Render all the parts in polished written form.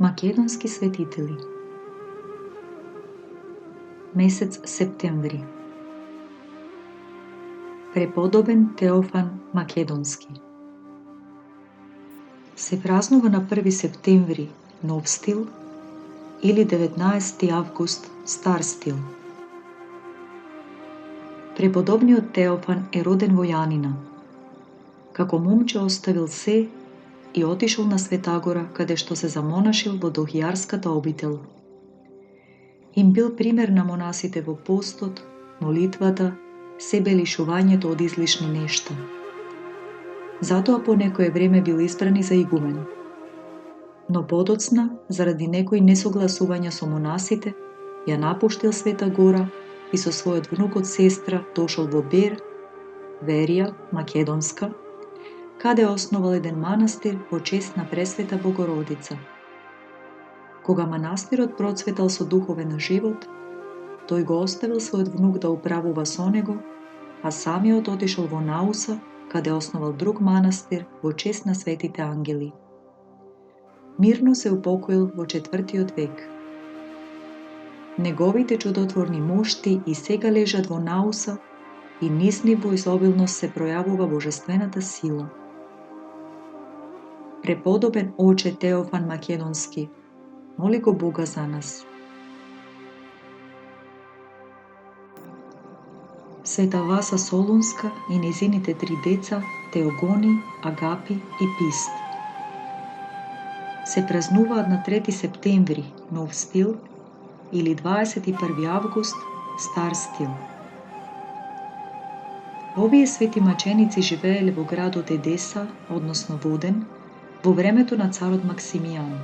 Македонски светители. Месец септември. Преподобен Теофан Македонски. Се празнува на 1 септември Нов стил или 19 август Стар стил. Преподобниот Теофан е роден во Јанина. Како момче оставил се и отишол на Светагора, каде што се замонашил во Дохијарската обител. Им бил пример на монасите во постот, молитвата, себе лишувањето од излишни нешта. Затоа по некое време бил избран и за игумен. Но подоцна, заради некои несогласувања со монасите, ја напуштил Света Гора и со својот внук од сестра дошол во Бер, Верија, Македонска, каде основал еден манастир во чест на Пресвета Богородица. Кога манастирот процветал со духовен живот, тој го оставил својот внук да управува со него, а самиот отишол во Науса, каде основал друг манастир во чест на светите ангели. Мирно се упокоил во 4. век. Неговите чудотворни мошти и сега лежат во Науса и низ нив во изобилност се пројавува божествената сила. Преподобен Оче Теофан Македонски, моли го Бога за нас. Света Васа Солунска и незините 3 деца Теогони, Агапи и Пист се празнуваат на 3 септември Нов стил или 21 август Стар стил. Овие свети маченици живееле во градот Едеса, односно Воден, во времето на царот Максимијан.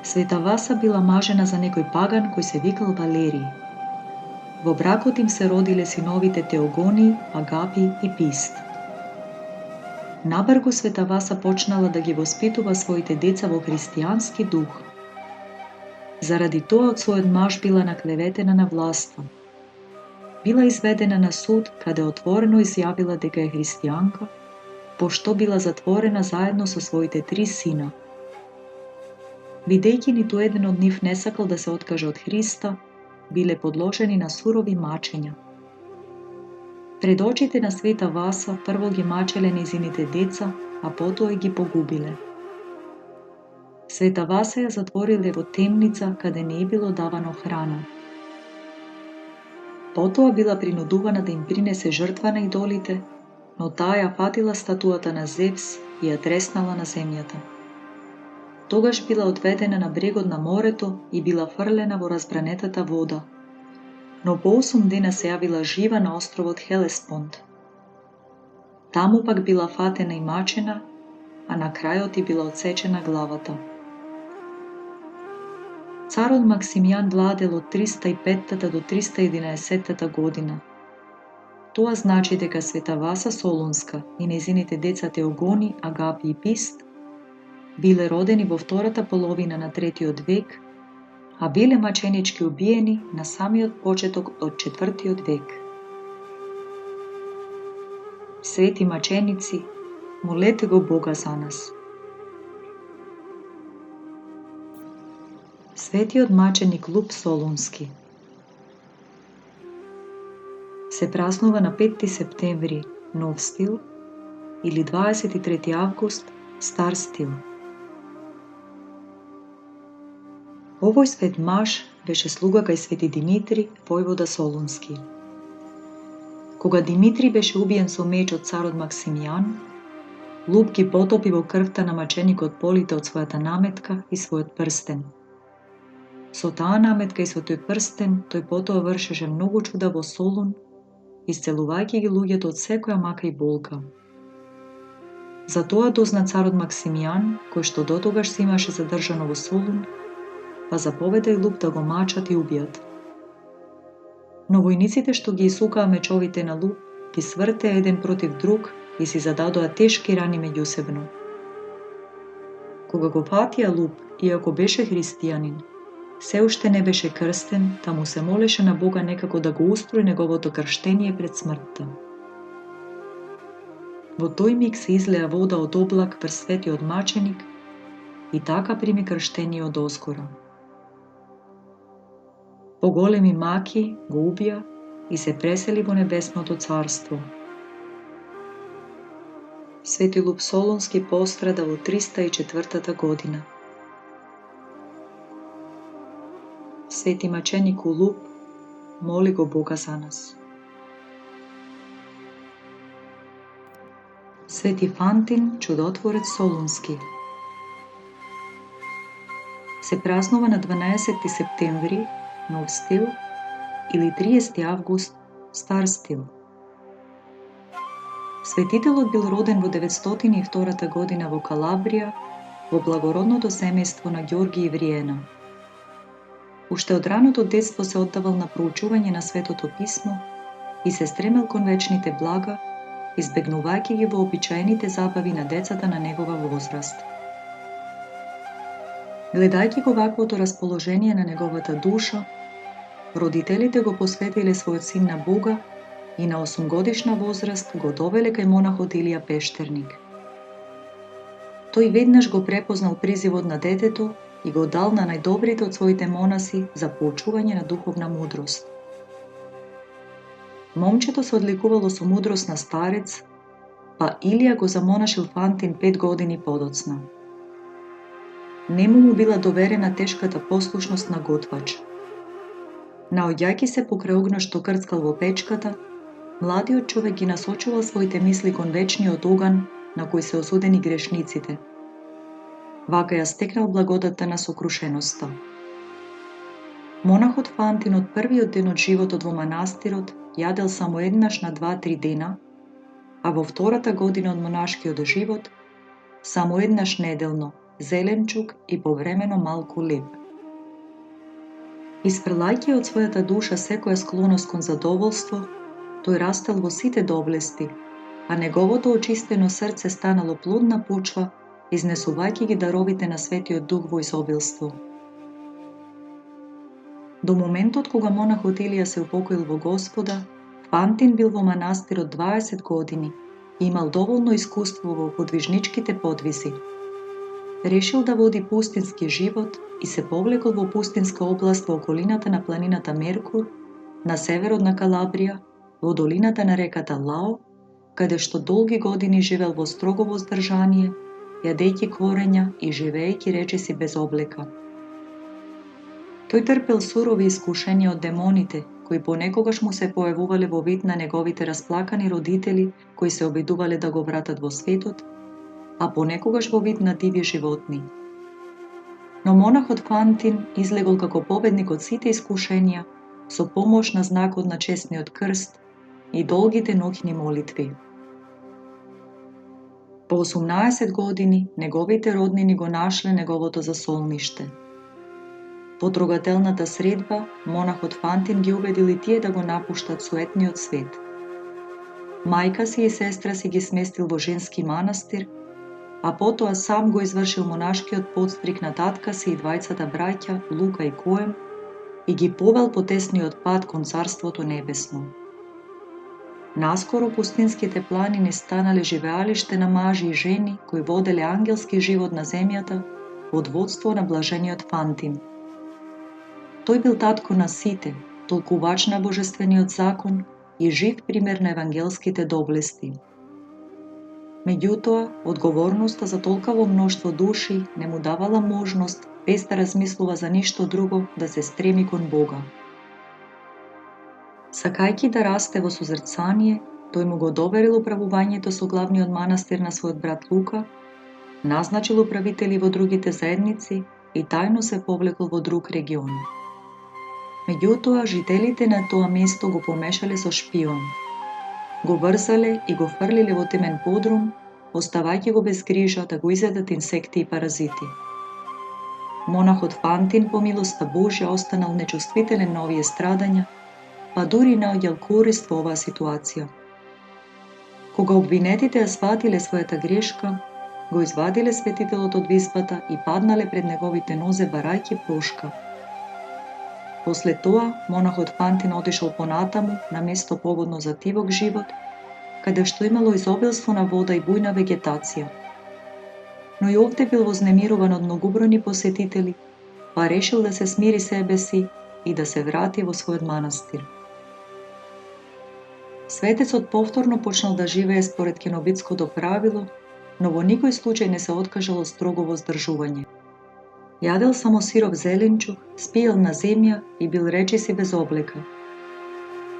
Света Васа била мажена за некој паган кој се викал Валерий. Во бракот им се родиле синовите Теогони, Агапи и Пист. Набргу Света Васа почнала да ги воспитува своите деца во христијански дух. Заради тоа од својот маж била наклеветена на власта. Била изведена на суд, каде отворено изјавила дека е христијанка, пошто била затворена заедно со своите 3 сина. Бидејќи ниту еден од нив не сакал да се откаже од Христа, биле подложени на сурови мачења. Пред очите на Света Васа прво ги мачеле незините деца, а потоа ги погубиле. Света Васа ја затвориле во темница каде не било давано храна. Потоа била принудувана да им принесе жртва на идолите, но таа ја фатила статуата на Зевс и ја треснала на земјата. Тогаш била одведена на брегот на морето и била фрлена во разбранетата вода. Но по 8 дена се јавила жива на островот Хелеспонд. Таму пак била фатена и мачена, а на крајот и била одсечена главата. Царот Максимијан владел од 305 до 311 година. Тоа значи дека Света Васа Солунска и незините деца Теогони, Агапи и Пист биле родени во втората половина на 3. век, а биле маченички убиени на самиот почеток од 4. век. Свети маченици, молете го Бога за нас. Светиот маченик Луп Солунски се празнува на 5 септември Нов стил или 23 август Стар стил. Овој свет маж беше слуга кај Свети Димитри, војвода Солунски. Кога Димитри беше убиен со меч од царот Максимијан, Луп ги потопи во крвта на маченикот полите од својата наметка и својот прстен. Со таа наметка и со тој прстен, тој потоа вршеше многу чуда во Солун, исцелувајќи ги луѓето од секоја мака и болка. Затоа дозна царот Максимијан, кој што дотогаш се имаше задржано во Солун, па заповеда и Луп да го мачат и убијат. Но војниците што ги исукаа мечовите на Луп, ги свртеа еден против друг и си зададоа тешки рани меѓусебно. Кога го фатија Луп, иако беше христијанин, се уште не беше крстен, та му се молеше на Бога некако да го устрои неговото крштение пред смртта. Во тој миг се излеа вода од облак врз светиот маченик и така прими крштение од оскора. Поголеми маки го убија и се пресели во небесното царство. Свети Луп Солунски пострада во 304 година. Свети маченику Луп, моли го Бога за нас. Свети Фантин, чудотворец Солунски. Се празнува на 12 септември, нов стил, или 30 август, стар стил. Светителот бил роден во 902 година во Калабрија, во благородното семејство на Ѓорги и Вриена. Уште од раното детство се оддавал на проучување на Светото писмо и се стремел кон вечните блага, избегнувајќи ги вообичаените забави на децата на негова возраст. Гледајќи го ваквото расположение на неговата душа, родителите го посветиле својот син на Бога и на 8-годишна возраст го довеле кај монахот Илија Пештерник. Тој веднаш го препознал призивот на детето и го дал на најдобрите од своите монаси за поучување на духовна мудрост. Момчето се одликувало со мудрост на старец, па Илија го замонашил Фантин 5 години подоцна. Нему му била доверена тешката послушност на готвач. Наоѓајќи се покрај огнот што крцкал во печката, младиот човек ги насочувал своите мисли кон вечниот оган на кој се осудени грешниците. Вака ја стекнал благодата на сокрушеноста. Монахот Фантин од првиот ден од животот во манастирот јадел само еднаш на 2-3 дена, а во втората година од монашкиот живот само еднаш неделно, зеленчук и повремено малку леб. Испрлајќи од својата душа секоја склоност кон задоволство, тој растел во сите доблести, а неговото очистено срце станало плодна почва, изнесувајќи ги даровите на Светиот Дух во изобилство. До моментот кога монахот Илија се упокоил во Господа, Фантин бил во манастирот 20 години и имал доволно искуство во подвижничките подвизи. Решил да води пустински живот и се повлекол во пустинска област во околината на планината Меркур, на северот на Калабрија, во долината на реката Лао, каде што долги години живел во строго воздржание, јадејќи кворења и живеејќи речиси без облека. Тој трпел сурови искушенија од демоните, кои понекогаш му се појавувале во вид на неговите расплакани родители, кои се обидувале да го вратат во светот, а понекогаш во вид на диви животни. Но монахот Фантин излегол како победник од сите искушенија, со помош на знакот на честниот крст и долгите ноќни молитви. По 18 години неговите роднини го нашле неговото засолниште. Во трогателната средба, монахот Фантин ги убедил и тие да го напуштат суетниот свет. Мајка си и сестра си ги сместил во женски манастир, а потоа сам го извршил монашкиот подстриг на татка си и двајцата браќа Лука и Коем и ги повел по тесниот пат кон Царството Небесно. Наскоро пустинските планини станале живеалиште на мажи и жени кои воделе ангелски живот на земјата под водство на блажениот Фантин. Тој бил татко на сите, толкувач на божествениот закон и жив пример на евангелските доблести. Меѓутоа, одговорноста за толкаво мноштво души не му давала можност, без да размислува за ништо друго, да се стреми кон Бога. Сакајќи да расте во созрцание, тој му го доверил управувањето со главниот манастир на својот брат Лука, назначил управители во другите заедници и тајно се повлекол во друг регион. Меѓутоа, жителите на тоа место го помешале со шпион. Го врзале и го фрлиле во темен подрум, оставајќи го без грижа да го изедат инсекти и паразити. Монахот Фантин по милоста Божја останал нечувствителен на овие страдања, па дури наоѓал корист во оваа ситуација. Кога обвинетите ја сватиле својата грешка, го извадиле светителот од визбата и паднале пред неговите нозе барајќи прошка. После тоа, монахот Фантин отишол понатаму на место погодно за тивок живот, каде што имало изобилство на вода и бујна вегетација. но и овде бил вознемируван од многобројни посетители, па решил да се смири себе си и да се врати во својот манастир. Светецот повторно почнал да живее според кенобитското правило, но во никој случај не се откажал од строго воздржување. Јадел само сиров зеленчук, спиел на земја и бил речиси без облека.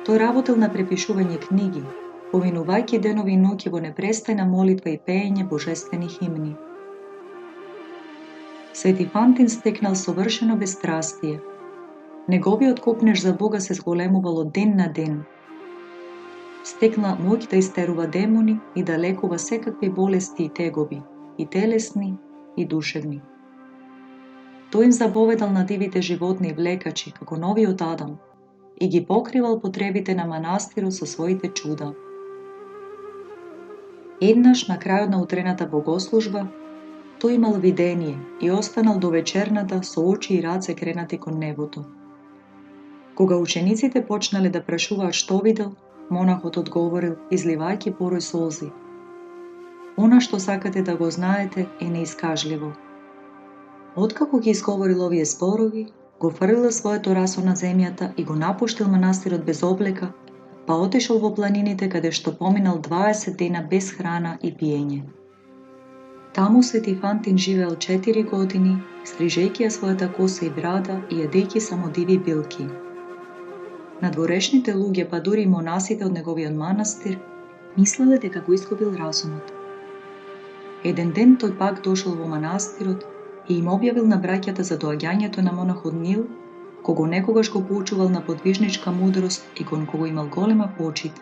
Тој работел на препишување книги, поминувајќи денови и ноќи во непрестајна молитва и пеење божествени химни. Свети Фантин стекнал совршено бестрастие. Неговиот копнеж за Бога се зголемувал од ден на ден. Стекна моќ да истерува демони и да лекува секакви болести и тегоби, и телесни, и душевни. Тој им заповедал на дивите животни и влекачи, како новиот Адам, и ги покривал потребите на манастирот со своите чуда. Еднаш, на крајот на утрената богослужба, тој имал видение и останал до вечерната со очи и раце кренати кон небото. Кога учениците почнале да прашуваат што видел, монахот одговорил, изливајќи порој солзи: "Она што сакате да го знаете е неискажливо." Откако ги изговорил овие зборови, го фрлил своето расо на земјата и го напуштил манастирот без облека, па отишол во планините каде што поминал 20 дена без храна и пиење. Таму Свети Фантин живеел 4 години, стрижејќи ја својата коса и брада и јадејќи само диви билки. Надворешните луѓе, па дури и монасите од неговиот манастир, мислеле дека го изгубил разумот. Еден ден тој пак дошол во манастирот и им објавил на браќата за доаѓањето на монахот Нил, кого некогаш го поучувал на подвижничка мудрост и кон кого имал голема почит.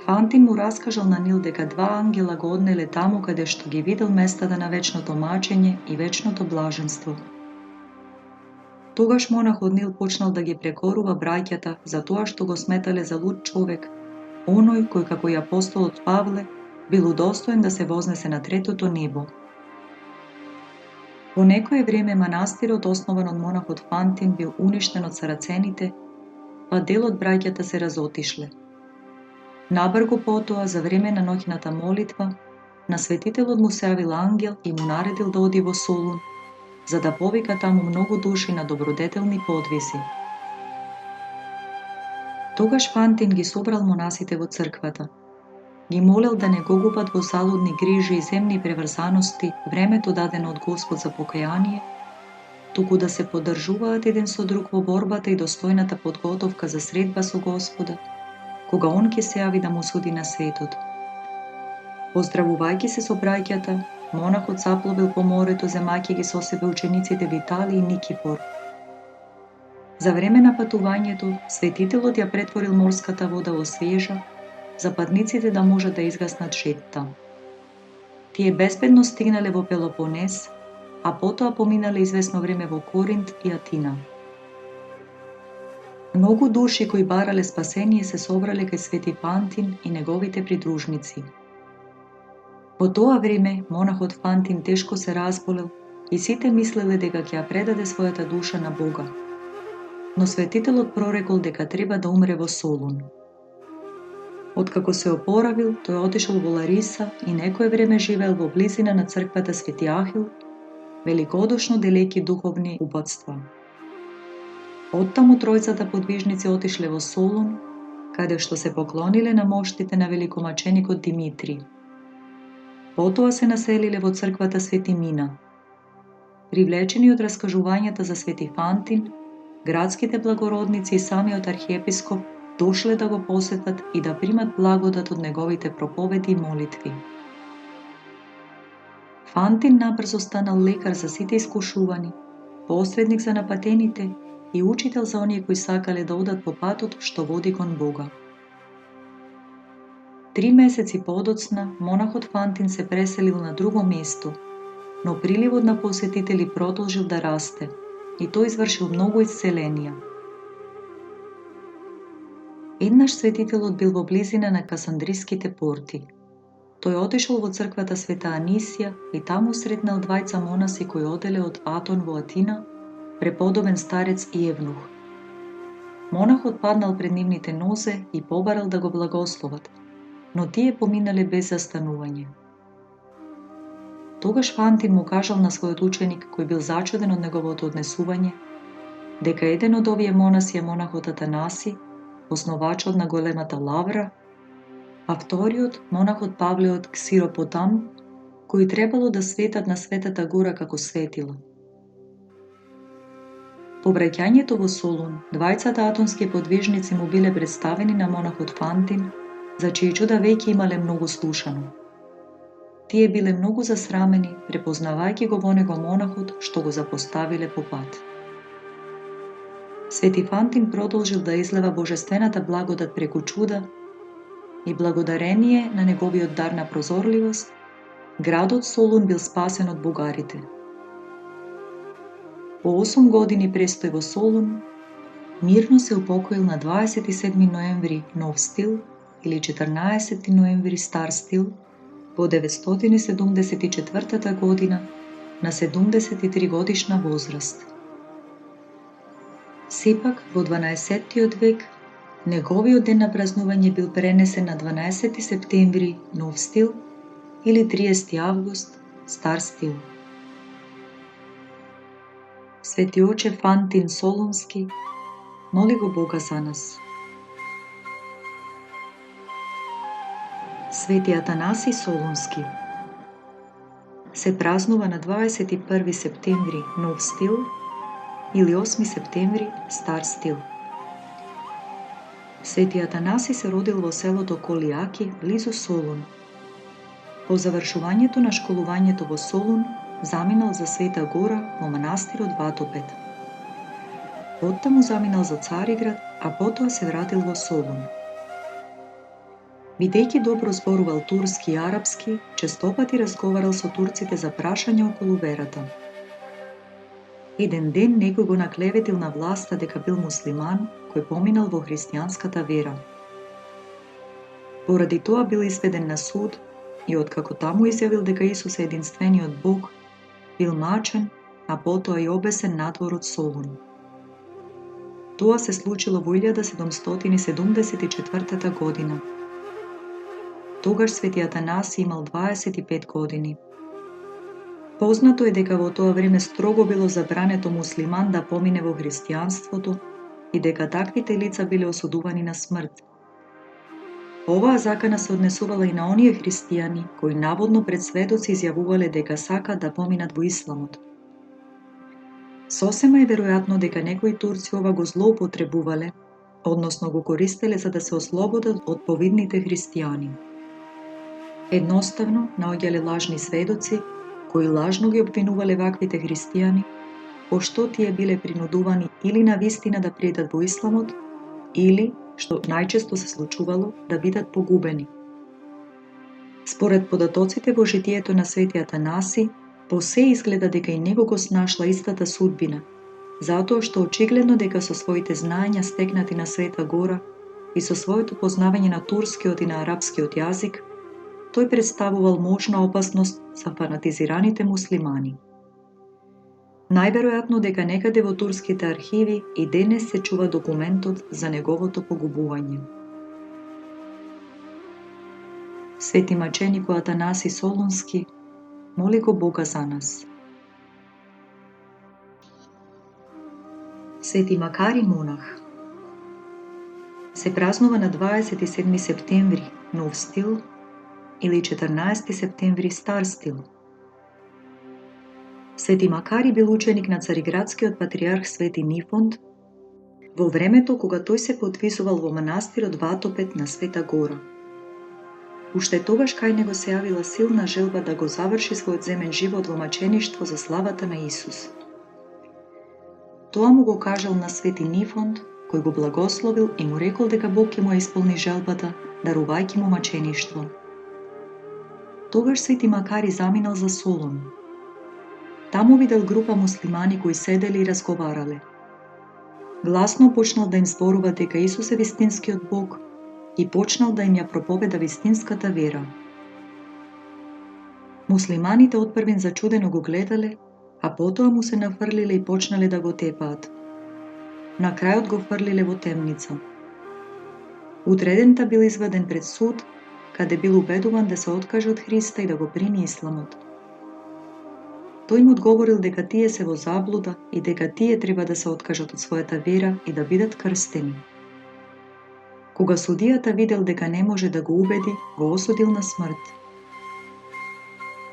Фантин му раскажал на Нил дека 2 ангела го однеле таму каде што ги видел местата на вечното мачење и вечното блаженство. Тогаш монахот Нил почнал да ги прекорува браќата за тоа што го сметале за луд човек, оној кој како и апостолот Павле бил удостоен да се вознесе на третото небо. Во некое време манастирот основан од монахот Фантин бил уништен од сарацените, па дел од браќата се разотишле. Набргу потоа, за време на ноќната молитва, на светителот му се јавил ангел и му наредил да оди во Солун, за да повика таму многу души на добродетелни подвизи. Тогаш Фантин ги собрал монасите во црквата. Ги молел да не го губат во залудни грижи и земни преврзаности времето дадено од Господ за покаяние, туку да се поддржуваат еден со друг во борбата и достојната подготовка за средба со Господа, кога Он ќе се јави да му суди на светот. Поздравувајќи се со браќата, монахот запловил по морето земајќи ги со себе учениците Витали и Никифор. За време на патувањето, светителот ја претворил морската вода во свежа, за патниците да можат да изгаснат жедта. Тие безбедно стигнале во Пелопонес, а потоа поминале известно време во Коринт и Атина. Многу души кои барале спасение се собрале кај Свети Фантин и неговите придружници. Во тоа време монахот Фантин тешко се разболел и сите мислеле дека ќе ја предаде својата душа на Бога. Но светителот прорекол дека треба да умре во Солун. Откако се опоравил, тој отишол во Лариса и некое време живеел во близина на црквата Свети Ахил, великодушно делејќи духовни упатства. Оттаму тројцата подвижници отишле во Солун, каде што се поклониле на моштите на великомаченикот Димитри. Потоа се населиле во црквата Свети Мина. Привлечени од раскажувањата за Свети Фантин, градските благородници и самиот архиепископ дошле да го посетат и да примат благодат од неговите проповеди и молитви. Фантин набрзо станал лекар за сите искушувани, посредник за напатените и учител за оние кои сакале да одат по патот што води кон Бога. 3 месеци подоцна, монахот Фантин се преселил на друго место, но приливот на посетители продолжил да расте и тој извршил многу исцеленија. Еднаш светителот бил во близина на Касандриските порти. Тој отишол во црквата Света Анисија и таму сретнал 2 монаси кои оделе од Атон во Атина, преподобен старец и евнух. Монахот паднал пред нивните нозе и побарал да го благословат, но тие поминале без застанување. Тогаш Фантин му кажал на својот ученик, кој бил зачуден од неговото однесување, дека еден од овие монаси е монахот Атанаси, основачот на големата лавра, а вториот монахот Павле од Ксиропотам, кои требало да светат на Светата гора како светила. По враќањето во Солун, двајцата атонски подвижници му биле представени на монахот Фантин, за чии чуда веќе имале многу слушано. Тие биле многу засрамени, препознавајќи го во него монахот што го запоставиле по пат. Свети Фантин продолжил да излева божествената благодат преку чуда и благодарение на неговиот дар на прозорливост, градот Солун бил спасен од бугарите. По 8 години престој во Солун, мирно се упокоил на 27 ноември Нов стил или 14 ноември Стар стил во 974 година на 73 годишна возраст. Сепак, во 12 век, неговиот ден на празнување бил пренесен на 12 септември Нов стил или 30 август Стар стил. Свети оче Фантин Солунски, моли го Бога за нас. Свети Атанаси Солунски се празнува на 21 септември Нов стил или 8 септември Стар стил. Свети Атанаси се родил во селото Колијаки, близу Солун. По завршувањето на школувањето во Солун, заминал за Света гора во манастирот Ватопет. Оттаму заминал за Цариград, а потоа се вратил во Солун. Бидејќи добро зборувал турски и арапски, честопати разговарал со турците за прашања околу верата. Еден ден некој го наклеветил на власта дека бил муслиман кој поминал во христијанската вера. Поради тоа бил изведен на суд и откако таму изјавил дека Исус е единствениот Бог, бил мачен, а потоа и обесен надвор од Солун. Тоа се случило во 1774 година. Тогаш Свети Атанаси имал 25 години. Познато е дека во тоа време строго било забрането муслиман да помине во христијанството и дека таквите лица биле осудувани на смрт. Оваа закана се однесувала и на оние христијани кои наводно пред сведоци изјавувале дека сакаат да поминат во исламот. Сосема е веројатно дека некои турци ова го злоупотребувале, односно го користеле за да се ослободат од повидните христијани. Едноставно наоѓале лажни сведоци кои лажно ги обвинувале ваквите христијани, пошто тие биле принудувани или на вистина да пријдат во исламот, или, што најчесто се случувало, да бидат погубени. Според податоците во житието на Свети Атанаси, по се изгледа дека и него го снашла истата судбина, затоа што очигледно дека со своите знаења стекнати на Света гора и со своето познавање на турскиот и на арапскиот јазик, тој представувал можна опасност за фанатизираните муслимани. Најверојатно дека некаде во турските архиви и денес се чува документот за неговото погубување. Свети маченику Атанаси Солунски, моли го Бога за нас. Свети Макари монах се празнува на 27 септември Нов стил или 14 септември Стар стил. Свети Макари бил ученик на цариградскиот патриарх Свети Нифонд во времето кога тој се подвизувал во манастирот Ватопет на Света гора. Уште тогаш кај него се јавила силна желба да го заврши својот земен живот во мачеништво за славата на Исус. Тоа му го кажал на Свети Нифонд, кој го благословил и му рекол дека Бог ќе му ја исполни желбата, дарувајќи му мачеништво. Тогаш Свети Макари заминал за Солун. Таму видел група муслимани кои седели и разговарале. Гласно почнал да им зборува дека Исус е вистинскиот Бог и почнал да им ја проповеда вистинската вера. Муслиманите отпрвен зачудено го гледале, а потоа му се нафрлиле и почнале да го тепаат. На крајот го фрлиле во темница. Утредента бил изведен пред суд, каде бил убедуван да се откаже од Христа и да го прими исламот. Тој им одговорил дека тие се во заблуда и дека тие треба да се откажат од својата вера и да бидат крстени. Кога судијата видел дека не може да го убеди, го осудил на смрт.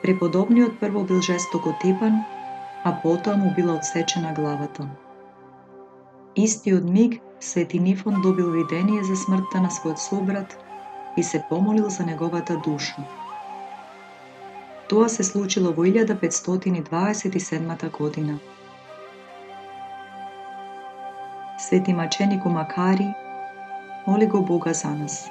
Преподобниот прво бил жестоко тепан, а потоа му била одсечена главата. Истиот миг Свети Нифон добил видение за смртта на својот собрат и се помолил за неговата душа. Тоа се случило во 1527 година. Свети маченику Макари, моли го Бога за нас.